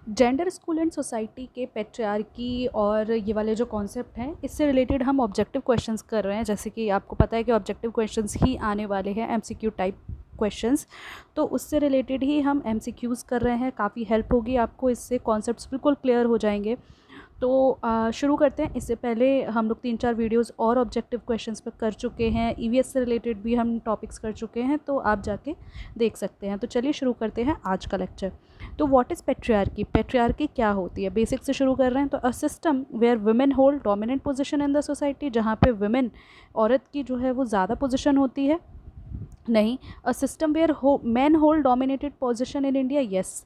Gender school and society के patriarchy और ये वाले जो कॉन्सेप्ट हैं, इससे रिलेटेड हम ऑब्जेक्टिव क्वेश्चंस कर रहे हैं। जैसे कि आपको पता है कि ऑब्जेक्टिव क्वेश्चंस ही आने वाले हैं, एमसीक्यू टाइप क्वेश्चंस। तो उससे रिलेटेड ही हम एमसीक्यूज़ कर रहे हैं। काफ़ी हेल्प होगी आपको, इससे कॉन्सेप्ट्स बिल्कुल क्लियर हो जाएंगे। तो शुरू करते हैं। इससे पहले हम लोग 3-4 वीडियोस और ऑब्जेक्टिव क्वेश्चंस पर कर चुके हैं, ईवीएस से रिलेटेड भी हम टॉपिक्स कर चुके हैं, तो आप जाके देख सकते हैं। तो चलिए शुरू करते हैं आज का लेक्चर। तो व्हाट इज़ पेट्रियार्की? पेट्रियार्की क्या होती है, बेसिक से शुरू कर रहे हैं। तो a system where women hold dominant position in the society, जहाँ पे वुमेन, औरत की जो है वो ज़्यादा पोजीशन होती है। नहीं, a system where man hold dominated position in India. Yes,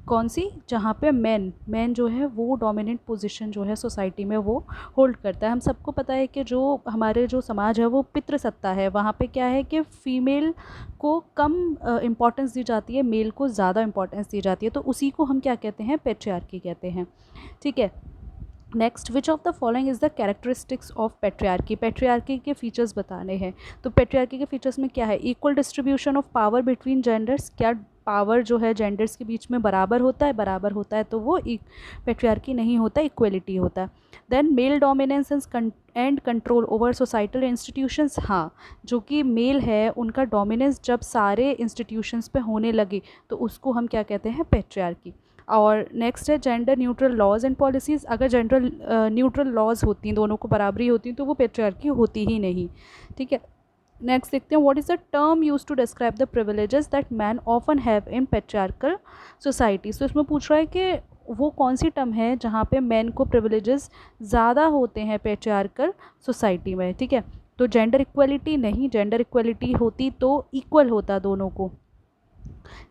कौन सी? जहाँ पे मैन जो है वो डोमिनेंट पोजीशन जो है सोसाइटी में वो होल्ड करता है। हम सबको पता है कि जो हमारे जो समाज है वो पितृसत्ता है। वहाँ पे क्या है कि फीमेल को कम इम्पोर्टेंस दी जाती है, मेल को ज़्यादा इम्पोर्टेंस दी जाती है। तो उसी को हम क्या कहते हैं? पेट्रियार्की कहते हैं। ठीक है। Next, which of the following is the characteristics of patriarchy? Patriarchy के फीचर्स बताने हैं। तो पेट्रियार्की के फीचर्स में क्या है? Equal distribution of power between genders. क्या पावर जो है जेंडर्स के बीच में बराबर होता है? बराबर होता है, तो वो पेट्रियार्की नहीं होता, इक्वलिटी होता है। Then male dominance and control over societal institutions. हाँ, जो कि मेल है उनका डोमिनेंस जब सारे इंस्टीट्यूशंस पे होने लगे तो उसको हम क्या कहते हैं? पेट्रियार्की। और नेक्स्ट है gender neutral laws and policies. अगर जेंडर न्यूट्रल लॉज होती हैं, दोनों को बराबरी होती हैं, तो वो पेट्रियार्की होती ही नहीं। ठीक है। नेक्स्ट देखते हैं, what is the term use to describe the privileges that man often have in patriarchal societies. तो इसमें पूछ रहा है कि वो कौन सी टर्म है जहाँ पे मैन को प्रिविलेजेस ज़्यादा होते हैं पेट्रियार्कल सोसाइटी में। ठीक है। तो जेंडर इक्वलिटी नहीं, जेंडर इक्वलिटी होती तो इक्वल होता दोनों को।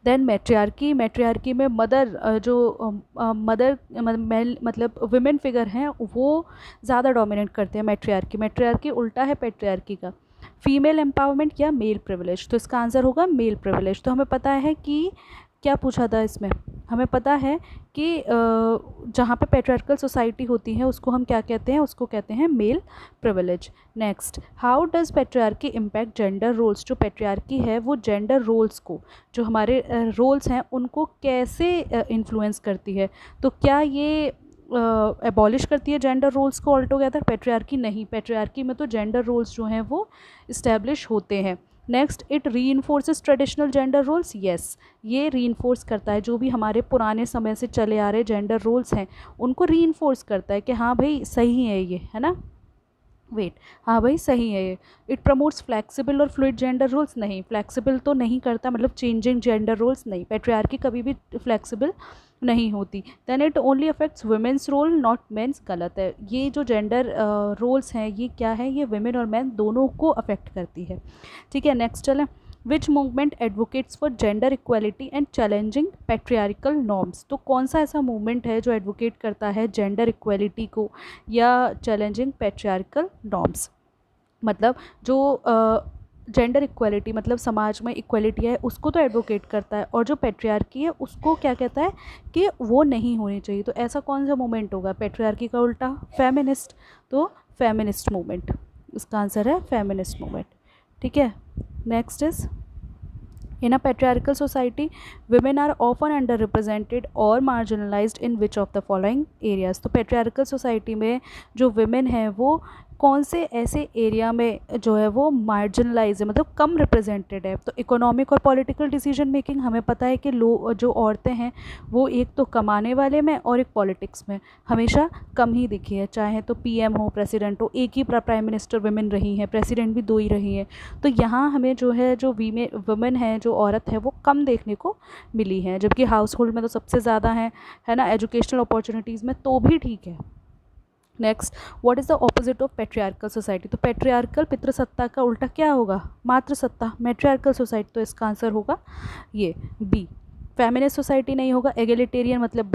देन मैट्रियार्की में मदर जो मदर मेल मतलब वुमेन फिगर हैं वो ज़्यादा डोमिनेट करते हैं मैट्रियार्की उल्टा है पेट्रियार्की का। फीमेल एम्पावरमेंट या मेल प्रिविलेज? तो इसका आंसर होगा मेल प्रिविलेज। तो हमें पता है कि क्या पूछा था इसमें, हमें पता है कि जहाँ पे पेट्रियार्कल सोसाइटी होती है उसको हम क्या कहते हैं? उसको कहते हैं male privilege. Next, how does patriarchy impact gender roles? जो पेट्रियार्की है वो जेंडर रोल्स को, जो हमारे रोल्स हैं उनको कैसे इन्फ्लुएंस करती है? तो क्या ये एबॉलिश करती है जेंडर रोल्स को ऑल टुगेदर? पेट्रियार्की नहीं, पेट्रियार्की में तो जेंडर रोल्स जो हैं वो इस्टेब्लिश होते हैं। Next, it reinforces traditional gender roles. Yes, ये रीइंफोर्स करता है जो भी हमारे पुराने समय से चले आ रहे जेंडर रोल्स हैं उनको रीइंफोर्स करता है कि हाँ भाई सही है ये, है ना। वेट, हाँ भाई सही है ये। इट प्रमोट्स फ्लेक्सिबल और फ्लूइड जेंडर रोल्स। नहीं, फ्लेक्सिबल तो नहीं करता, मतलब चेंजिंग जेंडर रोल्स नहीं। पेट्रियार्की कभी भी फ्लेक्सिबल नहीं होती। Then it only affects women's role not men's. गलत है, ये जो जेंडर रोल्स हैं ये क्या है? ये वुमेन और मैन दोनों को अफेक्ट करती है। ठीक है। नेक्स्ट चलें, विच movement advocates for gender equality and challenging patriarchal norms? तो कौन सा ऐसा मूवमेंट है जो एडवोकेट करता है जेंडर इक्वालिटी को या चैलेंजिंग पेट्रियार्कल नॉर्म्स? मतलब जो जेंडर इक्वालिटी मतलब समाज में इक्वालिटी है उसको तो एडवोकेट करता है, और जो पेट्रियार्की है उसको क्या कहता है कि वो नहीं होनी चाहिए। तो ऐसा कौन सा मूवमेंट होगा? पेट्रियार्की का उल्टा फेमिनिस्ट। तो फेमिनिस्ट मूवमेंट, इसका आंसर है फेमिनिस्ट मूवमेंट। ठीक है। Next is, in a patriarchal society women are often underrepresented or marginalized in which of the following areas? तो patriarchal society में जो women हैं वो कौन से ऐसे एरिया में जो है वो मार्जिनलाइज है, मतलब कम रिप्रेजेंटेड है? तो इकोनॉमिक और पॉलिटिकल डिसीजन मेकिंग, हमें पता है कि जो औरतें हैं वो एक तो कमाने वाले में और एक पॉलिटिक्स में हमेशा कम ही दिखी है। चाहे तो पीएम हो, प्रेसिडेंट हो, एक ही प्राइम मिनिस्टर वुमेन रही हैं, प्रेसिडेंट भी 2 ही रही हैं। तो यहाँ हमें जो है जो वुमेन है, जो औरत है वो कम देखने को मिली है, जबकि हाउस होल्ड में तो सबसे ज़्यादा है ना। एजुकेशनल अपॉर्चुनिटीज़ में तो भी ठीक है। Next, what is the opposite of patriarchal society? तो पेट्रियार्कल पितृसत्ता का उल्टा क्या होगा? मातृसत्ता। मैट्रियार्कल सोसाइटी, तो इसका आंसर होगा ये बी। फेमिनिस्ट सोसाइटी नहीं होगा। एगलिटेरियन मतलब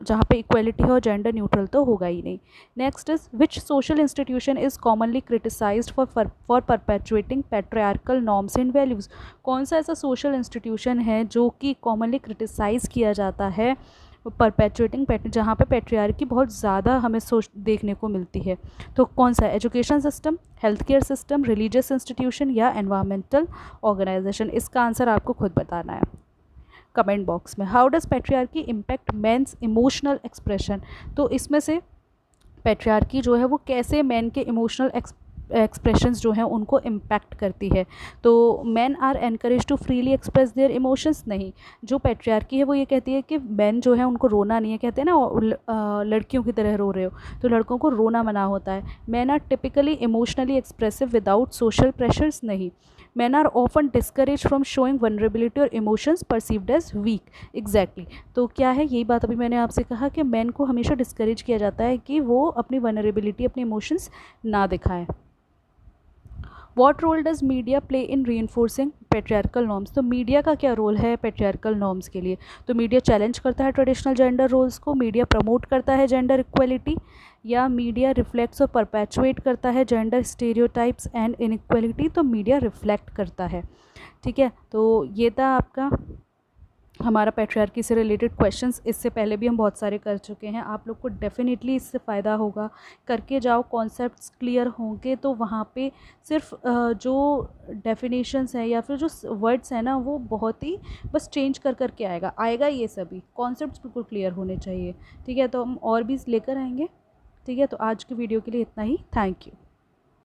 जहाँ पे इक्वलिटी हो, जेंडर न्यूट्रल तो होगा ही नहीं। Next is, which social institution is commonly criticised for perpetuating patriarchal norms and values? कौन सा ऐसा सोशल इंस्टीट्यूशन है जो कि कॉमनली क्रिटिसाइज़ किया जाता है परपेचुएटिंग जहाँ पे पेट्रियार्की बहुत ज़्यादा हमें देखने को मिलती है? तो कौन सा? Education system, health care system, religious institution या एनवायरमेंटल ऑर्गेनाइजेशन? इसका आंसर आपको खुद बताना है। कमेंट बॉक्स में। How does patriarchy impact men's emotional expression, तो इसमें से पैट्रियार्की जो है वो कैसे मैन के इमोशनल एक्सप्रेशंस जो हैं उनको इम्पैक्ट करती है। तो man are encourage to freely express their emotions, नहीं, जो पैट्रियार्की है वो ये कहती है कि मैन जो है उनको रोना नहीं है, कहते हैं ना लड़कियों की तरह रो रहे हो, तो लड़कों को रोना मना होता है। Men are typically emotionally expressive without social pressures, नहीं, men are often discourage from showing vulnerability और emotions perceived as weak, exactly. तो क्या है, यही बात अभी मैंने आपसे कहा कि मैन को हमेशा डिस्करेज किया जाता है कि वो अपनी वनरेबिलिटी, अपने इमोशंस ना दिखाएं। What role does media play in reinforcing patriarchal norms, तो मीडिया का क्या रोल है पेट्रियार्कल नॉर्म्स के लिए। तो मीडिया चैलेंज करता है ट्रेडिशनल जेंडर रोल्स को, मीडिया प्रमोट करता है जेंडर इक्वलिटी, या मीडिया रिफ्लेक्ट्स और परपेचुएट करता है जेंडर स्टीरियोटाइप्स एंड इनइक्वलिटी, तो मीडिया रिफ्लेक्ट करता है। ठीक है, तो ये था आपका हमारा पैट्रियार्की से रिलेटेड क्वेश्चंस। इससे पहले भी हम बहुत सारे कर चुके हैं, आप लोग को डेफिनेटली इससे फ़ायदा होगा, करके जाओ, कॉन्सेप्ट्स क्लियर होंगे तो वहाँ पे सिर्फ जो डेफिनेशंस हैं या फिर जो वर्ड्स हैं ना वो बहुत ही बस चेंज कर करके आएगा, ये सभी कॉन्सेप्ट्स बिल्कुल क्लियर होने चाहिए। ठीक है, तो हम और भी लेकर आएंगे। ठीक है, तो आज की वीडियो के लिए इतना ही, थैंक यू।